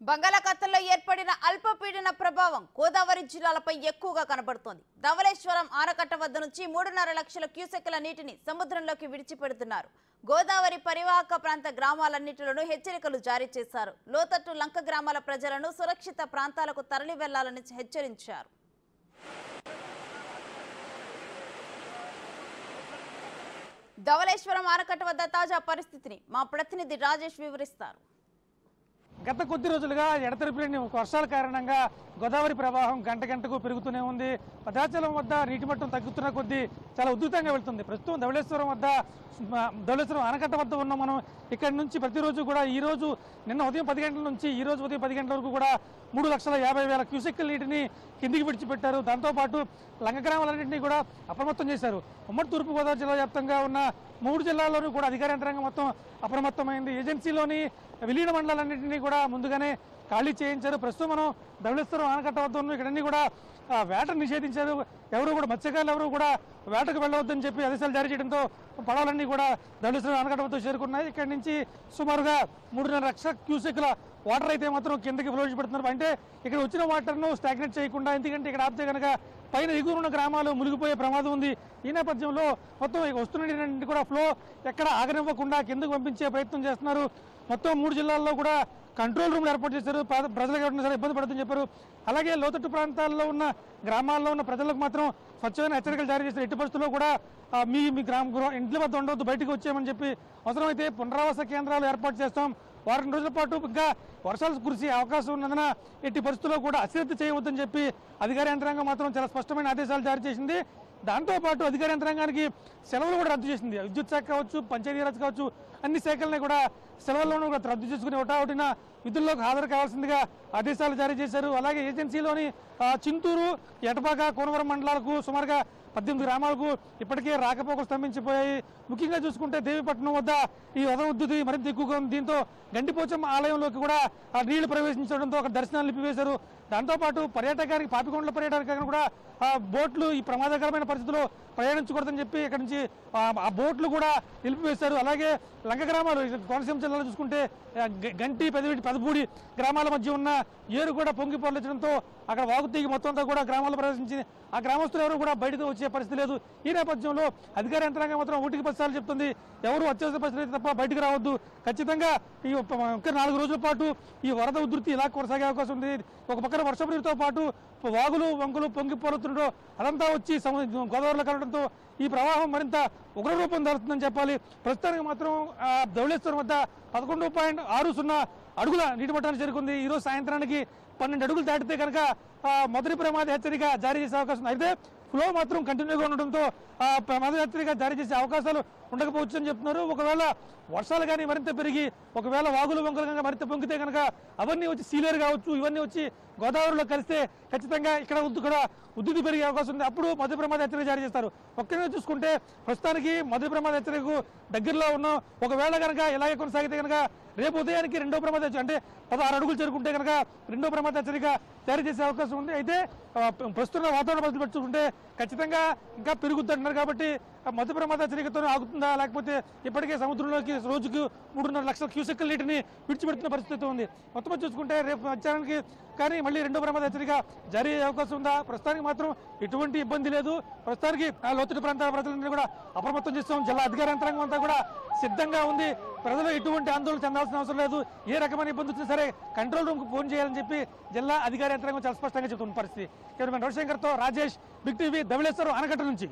బంగాళాఖాతంలో ఏర్పడిన అల్పపీడన ప్రభావం గోదావరి జిల్లాలపై ఎక్కువగా కనబడుతోంది. ధవళేశ్వరం ఆనకట్ట వద్ద నుంచి 3.5 లక్షల క్యూసెక్కుల నీటిని సముద్రంలోకి విడిచిపెడుతున్నారు. గోదావరి పరివాహక ప్రాంత గ్రామాలన్నిటిలోనూ హెచ్చరికలు జారీ చేశారు. లోతట్టు లంక గ్రామాల ప్రజలను సురక్షిత ప్రాంతాలకు తరలి వెళ్లాలని హెచ్చరించారు. ధవళేశ్వరం ఆనకట్ట వద్ద తాజా పరిస్థితిని మా ప్రతినిధి రాజేష్ వివరిస్తారు. గత కొద్ది రోజులుగా ఎడతెరిపిలేని వర్షాల కారణంగా గోదావరి ప్రవాహం గంట గంటకు పెరుగుతూనే ఉంది. భద్రాచలం వద్ద నీటి మట్టం తగ్గుతున్న కొద్దీ చాలా ఉధృతంగా వెళ్తుంది. ప్రస్తుతం ధవళేశ్వరం ఆనకట్ట వద్ద ఉన్న మనం ఇక్కడి నుంచి ప్రతిరోజు కూడా నిన్న ఉదయం 10 గంటల నుంచి ఈ రోజు ఉదయం 10 గంటల వరకు కూడా 3,50,000 క్యూసెక్కుల నీటిని కిందికి విడిచిపెట్టారు. దాంతోపాటు లంక గ్రామాలన్నింటినీ కూడా అప్రమత్తం చేశారు. ఉమ్మడి తూర్పుగోదావరి జిల్లా వ్యాప్తంగా ఉన్న 3 జిల్లాల్లోనూ కూడా అధికార యంత్రాంగం మొత్తం అప్రమత్తమైంది. ఏజెన్సీలోని విలీన మండలాలన్నింటినీ కూడా ముందుగానే ఖాళీ చేయించారు. ప్రస్తుతం మనం ధవళేశ్వరం ఆనకట్ట వద్ద ఉన్న ఇక్కడన్నీ కూడా వేటను నిషేధించారు. మత్స్యకారులు ఎవరు కూడా వేటకు వెళ్ళవద్దని చెప్పి ఆదేశాలు జారీ చేయడంతో పడవలన్నీ కూడా ధవళేశ్వరం ఆనకట్ట వద్ద చేరుకున్నాయి. ఇక్కడి నుంచి సుమారుగా 3.5 లక్షల క్యూసెక్కుల వాటర్ అయితే మాత్రం కిందకి ప్రవేశపెడుతున్నారు. అంటే ఇక్కడ వచ్చిన వాటర్ను స్టాగ్నేట్ చేయకుండా, ఎందుకంటే ఇక్కడ ఆపితే కనుక పైన ఎగురున్న గ్రామాలు మునిగిపోయే ప్రమాదం ఉంది. ఈ నేపథ్యంలో మొత్తం వస్తున్న నీటిని కూడా ఫ్లో ఎక్కడ ఆగనివ్వకుండా కిందకు పంపించే ప్రయత్నం చేస్తున్నారు. మొత్తం 3 జిల్లాల్లో కూడా కంట్రోల్ రూమ్లు ఏర్పాటు చేశారు. ప్రజలకు ఎవరైనా సరే ఇబ్బంది పడుతుందని చెప్పారు. అలాగే లోతట్టు ప్రాంతాల్లో ఉన్న గ్రామాల్లో ఉన్న ప్రజలకు మాత్రం స్వచ్ఛమైన హెచ్చరికలు జారీ చేశారు. ఎట్టి పరిస్థితుల్లో కూడా మీ ఇంట్లో వద్ద ఉండవద్దు, బయటకు వచ్చేయమని చెప్పి, అవసరమైతే పునరావాస కేంద్రాలు ఏర్పాటు చేస్తాం, వారం రోజుల పాటు ఇంకా వర్షాలు కురిసే అవకాశం ఉన్నందున ఎట్టి పరిస్థితుల్లో కూడా అశ్రద్ధ చేయవద్దని చెప్పి అధికార యంత్రాంగం మాత్రం చాలా స్పష్టమైన ఆదేశాలు జారీ చేసింది. దాంతోపాటు అధికార యంత్రాంగానికి సెలవులు కూడా రద్దు చేసింది. విద్యుత్ శాఖ కావచ్చు, పంచాయతీరాజ్ కావచ్చు, అన్ని శాఖలని కూడా సెలవుల్లోనూ కూడా రద్దు చేసుకుని ఒకటిన విధుల్లోకి హాజరు కావాల్సిందిగా ఆదేశాలు జారీ చేశారు. అలాగే ఏజెన్సీలోని చింతూరు, ఎటపాక, కోనవరం మండలాలకు సుమారుగా 18 గ్రామాలకు ఇప్పటికే రాకపోకలు స్తంభించిపోయాయి. ముఖ్యంగా చూసుకుంటే దేవీపట్నం వద్ద ఈ ఉదయ మరింత ఎక్కువగా ఉంది. దీంతో గండిపోచమ్మ ఆలయంలోకి కూడా నీళ్లు ప్రవేశించడంతో అక్కడ దర్శనాలు నిలిపివేశారు. దాంతోపాటు పాపికొండల పర్యాటకానికి కూడా బోట్లు ఈ ప్రమాదకరమైన పరిస్థితుల్లో ప్రయాణించకూడదని చెప్పి ఇక్కడ నుంచి ఆ బోట్లు కూడా నిలిపివేశారు. అలాగే లంక గ్రామాలు కోనసీమ జిల్లాలో చూసుకుంటే గంటి, పెదపూడి గ్రామాల మధ్య ఉన్న ఏరు కూడా పొంగి పొరలించడంతో అక్కడ వాగుతీగి మొత్తం అంతా కూడా గ్రామాల్లో ప్రవేశించి ఆ గ్రామస్తులు ఎవరు కూడా బయటకు వచ్చే పరిస్థితి లేదు. ఈ నేపథ్యంలో అధికార యంత్రాంగం మాత్రం 1కి 10 చెప్తుంది, ఎవరు అత్యవసర పరిస్థితి తప్ప బయటకు రావద్దు. ఖచ్చితంగా ఈ 4 రోజుల పాటు ఈ వరద ఉధృతి ఇలా కొనసాగే అవకాశం ఉంది. ఒక పక్కన వర్షపు నీరుతో పాటు వాగులు, వంకులు పొంగి పొరుతుండో అదంతా వచ్చి గోదావరిలో కలవడంతో ఈ ప్రవాహం మరింత ఉగ్రరూపం దాల్తుందని చెప్పాలి. ప్రస్తుతానికి మాత్రం ధవళేశ్వరం వద్ద 11.60 అడుగుల నీటి మట్టాన్ని చేరుకుంది. ఈరోజు సాయంత్రానికి 12 అడుగులు దాటితే కనుక మొదటి ప్రమాద హెచ్చరిక జారీ చేసే అవకాశం ఉంది. అయితే ఫ్లో మాత్రం కంటిన్యూగా ఉండడంతో ప్రమాద హెచ్చరిక జారీ చేసే అవకాశాలు ఉండకపోవచ్చు అని చెప్తున్నారు. ఒకవేళ వర్షాలు కానీ మరింత పెరిగి ఒకవేళ వాగులు, వంకలు కనుక మరింత పొంగితే కనుక అవన్నీ వచ్చి సీలేరు కావచ్చు, ఇవన్నీ వచ్చి గోదావరిలో కలిస్తే ఖచ్చితంగా ఇక్కడ కూడా ఉధృతి పెరిగే అవకాశం ఉంది. అప్పుడు మొదటి ప్రమాద హెచ్చరిక జారీ చేస్తారు. ఒక్కనే చూసుకుంటే ప్రస్తుతానికి మొదటి ప్రమాద హెచ్చరికకు దగ్గరలో ఉన్నాం. ఒకవేళ కనుక ఇలాగే కొనసాగితే కనుక రేపు ఉదయానికి 2వ ప్రమాద హెచ్చరిక, అంటే 16 అడుగులు చేరుకుంటే కనుక 2వ ప్రమాద హెచ్చరిక జారీ చేసే అవకాశం ఉంది. అయితే ప్రస్తుత వాతావరణ పరిస్థితి పెట్టుకుంటే ఖచ్చితంగా ఇంకా పెరుగుతుంటున్నారు. కాబట్టి మొదటి ప్రమాద హెచ్చరికతోనే ఆగుతుందా, లేకపోతే ఇప్పటికే సముద్రంలోకి రోజుకు 3.5 లక్షల క్యూసెక్కుల నీటిని విడిచిపెడుతున్న పరిస్థితి ఉంది. మొత్తం చూసుకుంటే రేపు మధ్యాహ్నానికి కానీ మళ్ళీ 2వ ప్రమాద హెచ్చరిక జారీ అయ్యే అవకాశం ఉందా? ప్రస్తుతానికి మాత్రం ఎటువంటి ఇబ్బంది లేదు. ప్రస్తుతానికి లోతట్టు ప్రాంతాల ప్రజలందరూ కూడా అప్రమత్తం చేస్తాం. జిల్లా అధికార యంత్రాంగం అంతా కూడా సిద్ధంగా ఉంది. ప్రజలు ఎటువంటి ఆందోళన చెందాల్సిన అవసరం లేదు. ఏ రకమైన ఇబ్బంది వచ్చినా సరే కంట్రోల్ రూమ్కు ఫోన్ చేయాలని చెప్పి జిల్లా అధికార యంత్రాంగం చాలా స్పష్టంగా చెబుతున్న పరిస్థితి. కెమెరామెన్ రవిశంకర్తో రాజేష్, బిగ్ టీవీ, ధవళేశ్వరం ఆనకట్ట నుంచి.